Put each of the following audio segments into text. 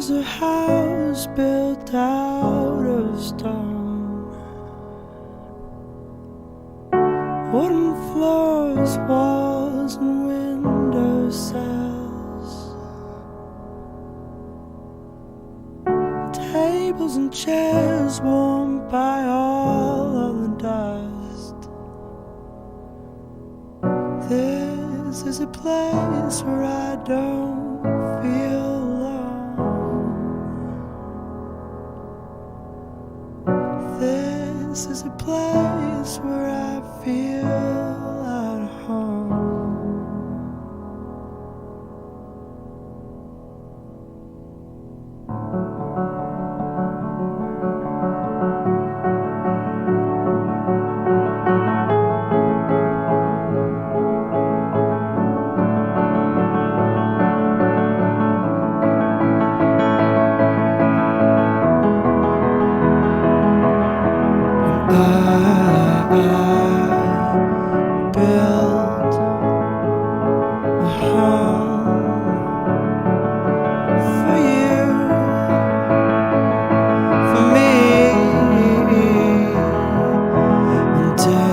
There's a house built out of stone, wooden floors, walls and window sills, tables and chairs warmed by all of the dust. This is a place where I don't feel alone. This is a place where I feel at home. I built a home for you, for me, until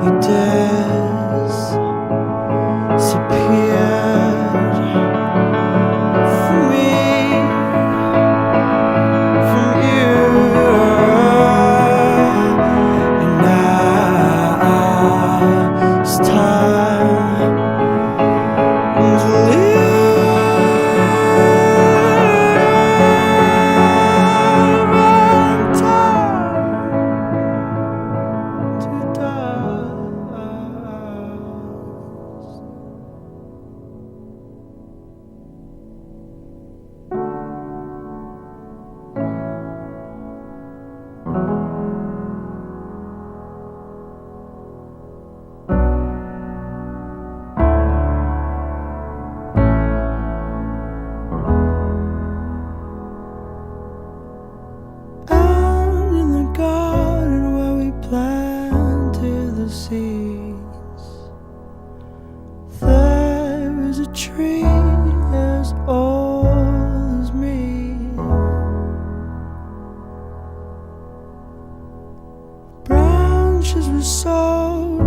you disappeared from me, from you. It's time to live and time to out in the garden where we planted the seeds, there is a tree as old as me. Branches were sewed